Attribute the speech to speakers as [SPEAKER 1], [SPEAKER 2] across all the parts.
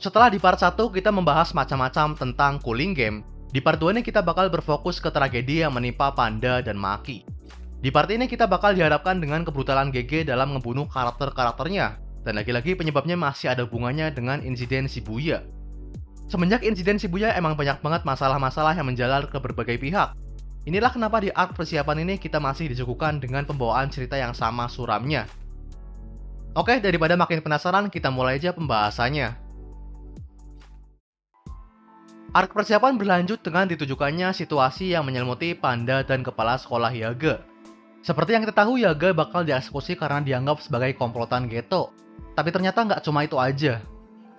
[SPEAKER 1] Setelah di part 1 kita membahas macam-macam tentang Cooling Game, di part 2 ini kita bakal berfokus ke tragedi yang menimpa Panda dan Maki. Di part ini kita bakal dihadapkan dengan kebrutalan GG dalam ngebunuh karakter-karakternya, dan lagi-lagi penyebabnya masih ada hubungannya dengan insiden Shibuya. Semenjak insiden Shibuya emang banyak banget masalah-masalah yang menjalar ke berbagai pihak. Inilah kenapa di arc persiapan ini kita masih disuguhkan dengan pembawaan cerita yang sama suramnya. Oke, daripada makin penasaran, kita mulai aja pembahasannya. Arc persiapan berlanjut dengan ditujukannya situasi yang menyelimuti Panda dan kepala sekolah Yaga. Seperti yang kita tahu, Yaga bakal dieksekusi karena dianggap sebagai komplotan Geto. Tapi ternyata nggak cuma itu aja.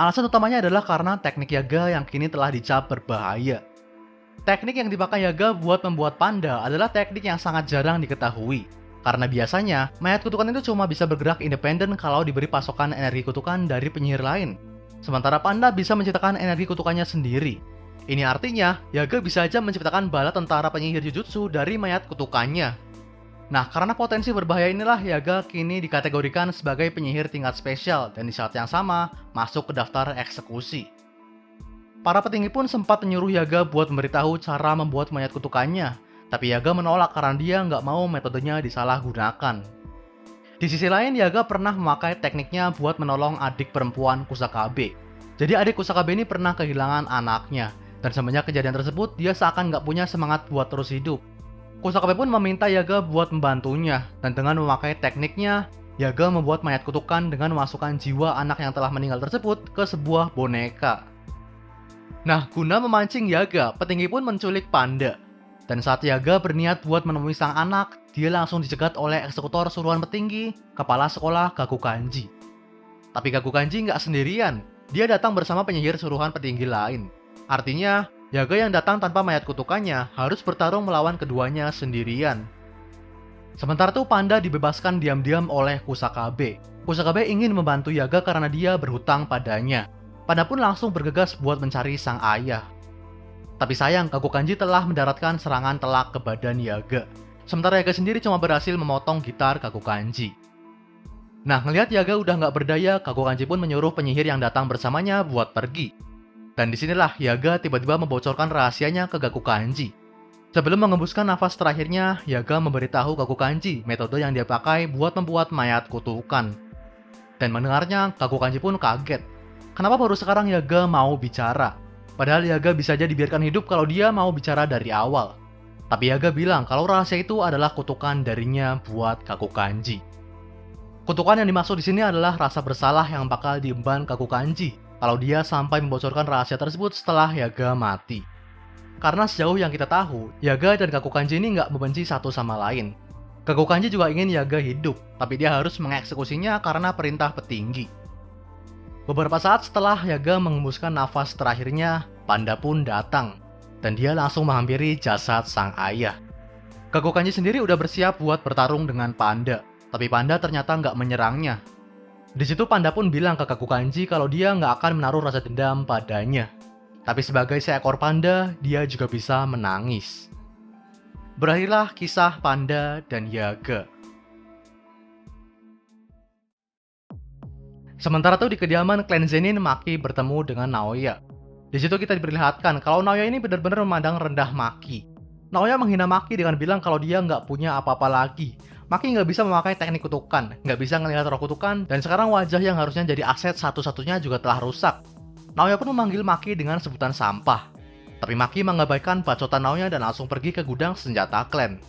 [SPEAKER 1] Alasan utamanya adalah karena teknik Yaga yang kini telah dicap berbahaya. Teknik yang dipakai Yaga buat membuat Panda adalah teknik yang sangat jarang diketahui. Karena biasanya, mayat kutukan itu cuma bisa bergerak independen kalau diberi pasokan energi kutukan dari penyihir lain. Sementara Panda bisa menciptakan energi kutukannya sendiri. Ini artinya, Yaga bisa aja menciptakan bala tentara penyihir Jujutsu dari mayat kutukannya. Nah, karena potensi berbahaya inilah Yaga kini dikategorikan sebagai penyihir tingkat spesial dan di saat yang sama masuk ke daftar eksekusi. Para petinggi pun sempat menyuruh Yaga buat memberitahu cara membuat mayat kutukannya, tapi Yaga menolak karena dia nggak mau metodenya disalahgunakan. Di sisi lain, Yaga pernah memakai tekniknya buat menolong adik perempuan Kusakabe. Jadi adik Kusakabe ini pernah kehilangan anaknya. Dan semenjak kejadian tersebut, dia seakan nggak punya semangat buat terus hidup. Kusakabe pun meminta Yaga buat membantunya, dan dengan memakai tekniknya, Yaga membuat mayat kutukan dengan memasukkan jiwa anak yang telah meninggal tersebut ke sebuah boneka. Nah, guna memancing Yaga, petinggi pun menculik Panda. Dan saat Yaga berniat buat menemui sang anak, dia langsung dicegat oleh eksekutor suruhan petinggi, kepala sekolah Gakukanji. Tapi Gakukanji nggak sendirian, dia datang bersama penyihir suruhan petinggi lain. Artinya, Yaga yang datang tanpa mayat kutukannya harus bertarung melawan keduanya sendirian. Sementara itu Panda dibebaskan diam-diam oleh Kusakabe. Kusakabe ingin membantu Yaga karena dia berhutang padanya. Panda pun langsung bergegas buat mencari sang ayah. Tapi sayang, Gakukanji telah mendaratkan serangan telak ke badan Yaga. Sementara Yaga sendiri cuma berhasil memotong gitar Gakukanji. Nah, ngelihat Yaga udah nggak berdaya, Gakukanji pun menyuruh penyihir yang datang bersamanya buat pergi. Dan disinilah Yaga tiba-tiba membocorkan rahasianya ke Gakukanji. Sebelum mengembuskan nafas terakhirnya, Yaga memberitahu Gakukanji metode yang dia pakai buat membuat mayat kutukan. Dan mendengarnya, Gakukanji pun kaget. Kenapa baru sekarang Yaga mau bicara? Padahal Yaga bisa aja dibiarkan hidup kalau dia mau bicara dari awal. Tapi Yaga bilang kalau rahasia itu adalah kutukan darinya buat Gakukanji. Kutukan yang dimaksud di sini adalah rasa bersalah yang bakal diemban Gakukanji kalau dia sampai membocorkan rahasia tersebut setelah Yaga mati. Karena sejauh yang kita tahu, Yaga dan Gakukanji ini nggak membenci satu sama lain. Gakukanji juga ingin Yaga hidup, tapi dia harus mengeksekusinya karena perintah petinggi. Beberapa saat setelah Yaga mengembuskan nafas terakhirnya, Panda pun datang, dan dia langsung menghampiri jasad sang ayah. Gakukanji sendiri udah bersiap buat bertarung dengan Panda, tapi Panda ternyata nggak menyerangnya. Di situ Panda pun bilang ke Gakukanji kalau dia nggak akan menaruh rasa dendam padanya. Tapi sebagai seekor panda, dia juga bisa menangis. Berakhirlah kisah Panda dan Yaga. Sementara itu di kediaman klan Zenin, Maki bertemu dengan Naoya. Di situ kita diperlihatkan kalau Naoya ini benar-benar memandang rendah Maki. Naoya menghina Maki dengan bilang kalau dia nggak punya apa-apa lagi. Maki nggak bisa memakai teknik kutukan, nggak bisa melihat roh kutukan, dan sekarang wajah yang harusnya jadi aset satu-satunya juga telah rusak. Naoya pun memanggil Maki dengan sebutan sampah. Tapi Maki mengabaikan bacotan Naoya dan langsung pergi ke gudang senjata klan.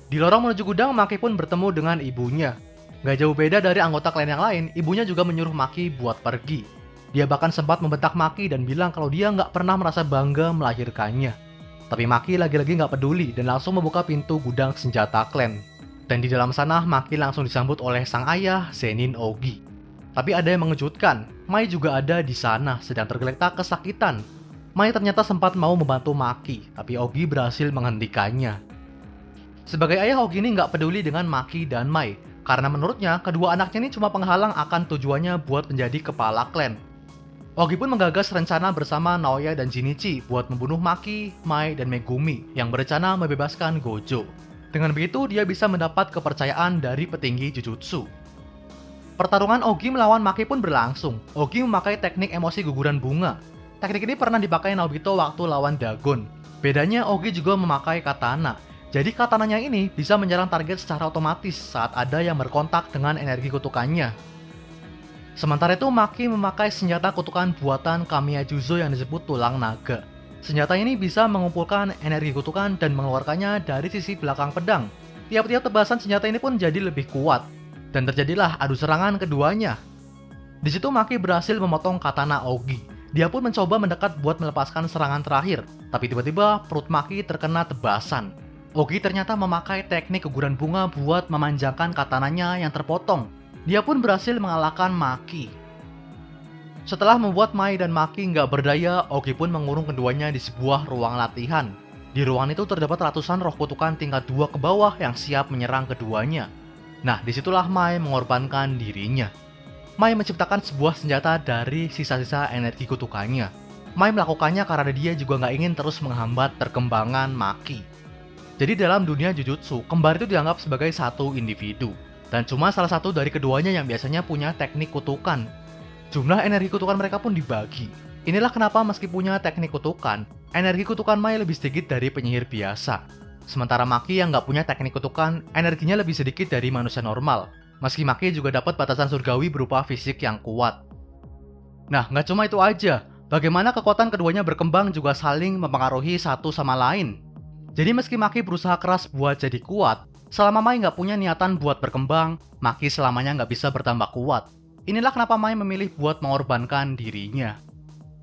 [SPEAKER 1] Di lorong menuju gudang, Maki pun bertemu dengan ibunya. Gak jauh beda dari anggota klan yang lain, ibunya juga menyuruh Maki buat pergi. Dia bahkan sempat membentak Maki dan bilang kalau dia nggak pernah merasa bangga melahirkannya. Tapi Maki lagi-lagi nggak peduli dan langsung membuka pintu gudang senjata klan. Dan di dalam sana, Maki langsung disambut oleh sang ayah, Zenin Ogi. Tapi ada yang mengejutkan, Mai juga ada di sana, sedang tergeletak kesakitan. Mai ternyata sempat mau membantu Maki, tapi Ogi berhasil menghentikannya. Sebagai ayah, Ogi ini nggak peduli dengan Maki dan Mai, karena menurutnya kedua anaknya ini cuma penghalang akan tujuannya buat menjadi kepala klan. Ogi pun menggagas rencana bersama Naoya dan Jinichi buat membunuh Maki, Mai, dan Megumi yang berencana membebaskan Gojo. Dengan begitu, dia bisa mendapat kepercayaan dari petinggi Jujutsu. Pertarungan Ogi melawan Maki pun berlangsung. Ogi memakai teknik emosi guguran bunga. Teknik ini pernah dipakai Naobito waktu lawan Dagon. Bedanya Ogi juga memakai katana. Jadi katananya ini bisa menyerang target secara otomatis saat ada yang berkontak dengan energi kutukannya. Sementara itu Maki memakai senjata kutukan buatan Kamiya Juzo yang disebut tulang naga. Senjata ini bisa mengumpulkan energi kutukan dan mengeluarkannya dari sisi belakang pedang. Tiap-tiap tebasan senjata ini pun jadi lebih kuat. Dan terjadilah adu serangan keduanya. Di situ Maki berhasil memotong katana Ogi. Dia pun mencoba mendekat buat melepaskan serangan terakhir. Tapi tiba-tiba perut Maki terkena tebasan. Ogi ternyata memakai teknik guguran bunga buat memanjangkan katananya yang terpotong. Dia pun berhasil mengalahkan Maki. Setelah membuat Mai dan Maki nggak berdaya, Ogi pun mengurung keduanya di sebuah ruang latihan. Di ruangan itu terdapat ratusan roh kutukan tingkat 2 ke bawah yang siap menyerang keduanya. Nah, disitulah Mai mengorbankan dirinya. Mai menciptakan sebuah senjata dari sisa-sisa energi kutukannya. Mai melakukannya karena dia juga nggak ingin terus menghambat perkembangan Maki. Jadi dalam dunia Jujutsu, kembar itu dianggap sebagai satu individu. Dan cuma salah satu dari keduanya yang biasanya punya teknik kutukan. Jumlah energi kutukan mereka pun dibagi. Inilah kenapa meski punya teknik kutukan, energi kutukan Mai lebih sedikit dari penyihir biasa. Sementara Maki yang nggak punya teknik kutukan, energinya lebih sedikit dari manusia normal. Meski Maki juga dapat batasan surgawi berupa fisik yang kuat. Nah, nggak cuma itu aja. Bagaimana kekuatan keduanya berkembang juga saling mempengaruhi satu sama lain. Jadi meski Maki berusaha keras buat jadi kuat, selama Mai nggak punya niatan buat berkembang, Maki selamanya nggak bisa bertambah kuat. Inilah kenapa Mai memilih buat mengorbankan dirinya.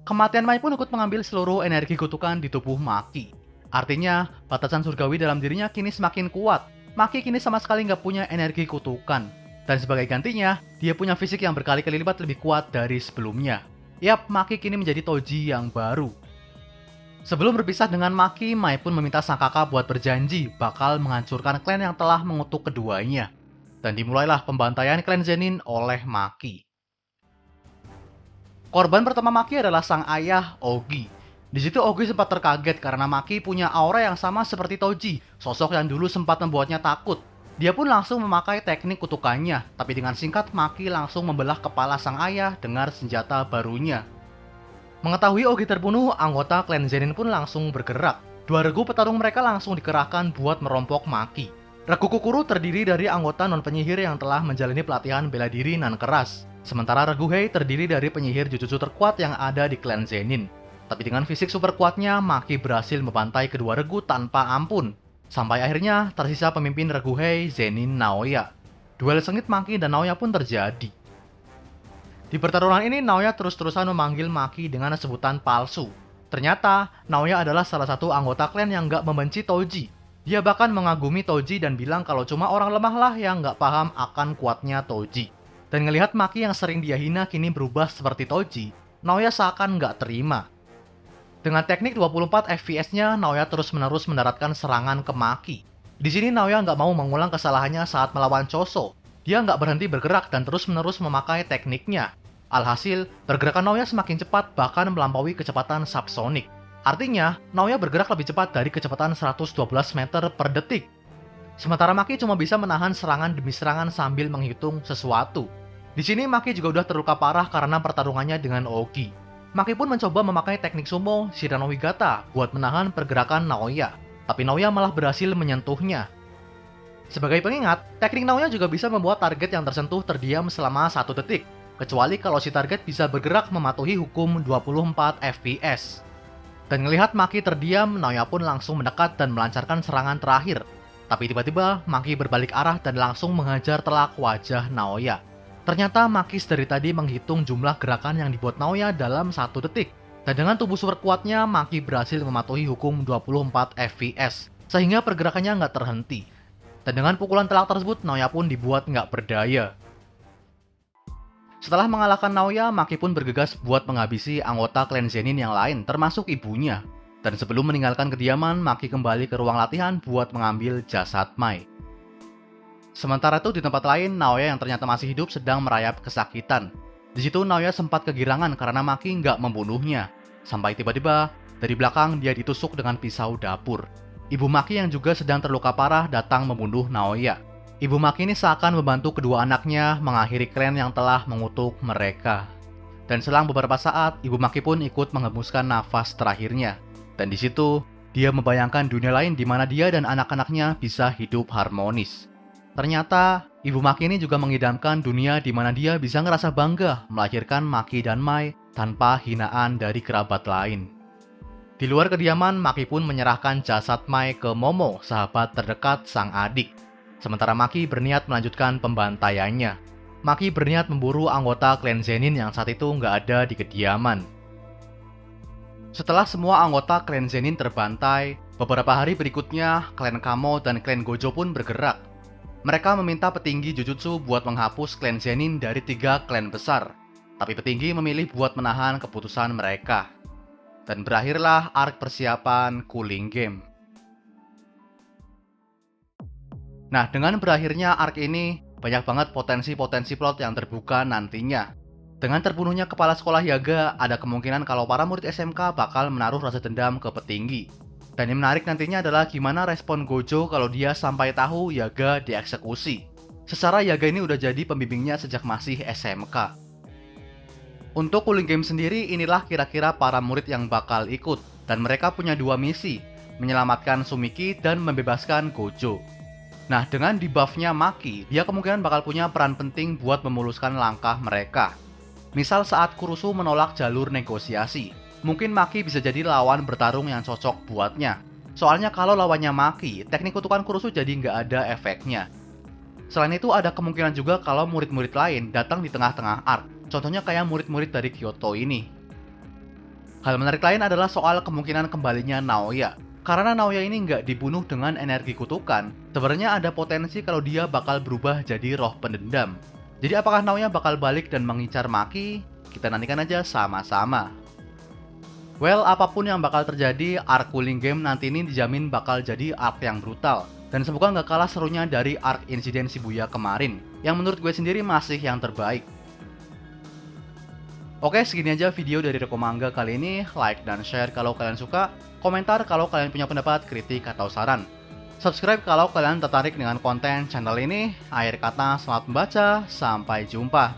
[SPEAKER 1] Kematian Mai pun ikut mengambil seluruh energi kutukan di tubuh Maki. Artinya, batasan surgawi dalam dirinya kini semakin kuat. Maki kini sama sekali nggak punya energi kutukan. Dan sebagai gantinya, dia punya fisik yang berkali-kali lipat lebih kuat dari sebelumnya. Yap, Maki kini menjadi Toji yang baru. Sebelum berpisah dengan Maki, Mai pun meminta sang kakak buat berjanji bakal menghancurkan klan yang telah mengutuk keduanya. Dan dimulailah pembantaian klan Zenin oleh Maki. Korban pertama Maki adalah sang ayah, Ogi. Di situ Ogi sempat terkaget karena Maki punya aura yang sama seperti Toji, sosok yang dulu sempat membuatnya takut. Dia pun langsung memakai teknik kutukannya, tapi dengan singkat Maki langsung membelah kepala sang ayah dengan senjata barunya. Mengetahui Ogi terbunuh, anggota klan Zenin pun langsung bergerak. Dua regu petarung mereka langsung dikerahkan buat merompok Maki. Regu Kukuru terdiri dari anggota non-penyihir yang telah menjalani pelatihan bela diri nan keras. Sementara regu Hei terdiri dari penyihir Jujutsu terkuat yang ada di klan Zenin. Tapi dengan fisik super kuatnya, Maki berhasil membantai kedua regu tanpa ampun. Sampai akhirnya tersisa pemimpin regu Hei, Zenin Naoya. Duel sengit Maki dan Naoya pun terjadi. Di pertarungan ini, Naoya terus-terusan memanggil Maki dengan sebutan palsu. Ternyata, Naoya adalah salah satu anggota klan yang nggak membenci Toji. Dia bahkan mengagumi Toji dan bilang kalau cuma orang lemah lah yang nggak paham akan kuatnya Toji. Dan ngelihat Maki yang sering dia hina kini berubah seperti Toji, Naoya seakan nggak terima. Dengan teknik 24 FPS-nya, Naoya terus-menerus mendaratkan serangan ke Maki. Di sini Naoya nggak mau mengulang kesalahannya saat melawan Choso. Dia nggak berhenti bergerak dan terus-menerus memakai tekniknya. Alhasil, pergerakan Naoya semakin cepat bahkan melampaui kecepatan subsonik. Artinya, Naoya bergerak lebih cepat dari kecepatan 112 meter per detik. Sementara Maki cuma bisa menahan serangan demi serangan sambil menghitung sesuatu. Di sini Maki juga udah terluka parah karena pertarungannya dengan Ogi. Maki pun mencoba memakai teknik sumo Shirano Higata buat menahan pergerakan Naoya. Tapi Naoya malah berhasil menyentuhnya. Sebagai pengingat, teknik Naoya juga bisa membuat target yang tersentuh terdiam selama 1 detik, kecuali kalau si target bisa bergerak mematuhi hukum 24 FPS. Dan ngelihat Maki terdiam, Naoya pun langsung mendekat dan melancarkan serangan terakhir. Tapi tiba-tiba, Maki berbalik arah dan langsung menghajar telak wajah Naoya. Ternyata Maki dari tadi menghitung jumlah gerakan yang dibuat Naoya dalam 1 detik. Dan dengan tubuh super kuatnya, Maki berhasil mematuhi hukum 24 FPS, sehingga pergerakannya nggak terhenti. Dan dengan pukulan telak tersebut, Naoya pun dibuat nggak berdaya. Setelah mengalahkan Naoya, Maki pun bergegas buat menghabisi anggota klan Zenin yang lain, termasuk ibunya. Dan sebelum meninggalkan kediaman, Maki kembali ke ruang latihan buat mengambil jasad Mai. Sementara itu di tempat lain, Naoya yang ternyata masih hidup sedang merayap kesakitan. Di situ Naoya sempat kegirangan karena Maki nggak membunuhnya. Sampai tiba-tiba, dari belakang dia ditusuk dengan pisau dapur. Ibu Maki yang juga sedang terluka parah datang membunuh Naoya. Ibu Maki ini seakan membantu kedua anaknya mengakhiri klan yang telah mengutuk mereka. Dan selang beberapa saat, Ibu Maki pun ikut menghembuskan nafas terakhirnya. Dan di situ, dia membayangkan dunia lain di mana dia dan anak-anaknya bisa hidup harmonis. Ternyata, Ibu Maki ini juga mengidamkan dunia di mana dia bisa ngerasa bangga melahirkan Maki dan Mai tanpa hinaan dari kerabat lain. Di luar kediaman, Maki pun menyerahkan jasad Mai ke Momo, sahabat terdekat sang adik. Sementara Maki berniat melanjutkan pembantaiannya. Maki berniat memburu anggota klan Zenin yang saat itu nggak ada di kediaman. Setelah semua anggota klan Zenin terbantai, beberapa hari berikutnya, klan Kamo dan klan Gojo pun bergerak. Mereka meminta petinggi Jujutsu buat menghapus klan Zenin dari 3 klan besar. Tapi petinggi memilih buat menahan keputusan mereka. Dan berakhirlah arc persiapan Cooling Game. Nah, dengan berakhirnya arc ini, banyak banget potensi-potensi plot yang terbuka nantinya. Dengan terbunuhnya kepala sekolah Yaga, ada kemungkinan kalau para murid SMK bakal menaruh rasa dendam ke petinggi. Dan yang menarik nantinya adalah gimana respon Gojo kalau dia sampai tahu Yaga dieksekusi. Secara Yaga ini udah jadi pembimbingnya sejak masih SMK. Untuk Cooling Game sendiri, inilah kira-kira para murid yang bakal ikut. Dan mereka punya 2 misi, menyelamatkan Sumiki dan membebaskan Gojo. Nah, dengan debuff-nya Maki, dia kemungkinan bakal punya peran penting buat memuluskan langkah mereka. Misal saat Kurusu menolak jalur negosiasi, mungkin Maki bisa jadi lawan bertarung yang cocok buatnya. Soalnya kalau lawannya Maki, teknik kutukan Kurusu jadi nggak ada efeknya. Selain itu ada kemungkinan juga kalau murid-murid lain datang di tengah-tengah arc, contohnya kayak murid-murid dari Kyoto ini. Hal menarik lain adalah soal kemungkinan kembalinya Naoya. Karena Naoya ini nggak dibunuh dengan energi kutukan, sebenarnya ada potensi kalau dia bakal berubah jadi roh pendendam. Jadi apakah Naoya bakal balik dan mengincar Maki? Kita nantikan aja sama-sama. Well, apapun yang bakal terjadi, arc Cooling Game nanti ini dijamin bakal jadi arc yang brutal. Dan semoga nggak kalah serunya dari arc insiden Shibuya kemarin, yang menurut gue sendiri masih yang terbaik. Oke, segini aja video dari Reko Manga kali ini. Like dan share kalau kalian suka. Komentar kalau kalian punya pendapat, kritik, atau saran. Subscribe kalau kalian tertarik dengan konten channel ini. Akhir kata, selamat membaca. Sampai jumpa.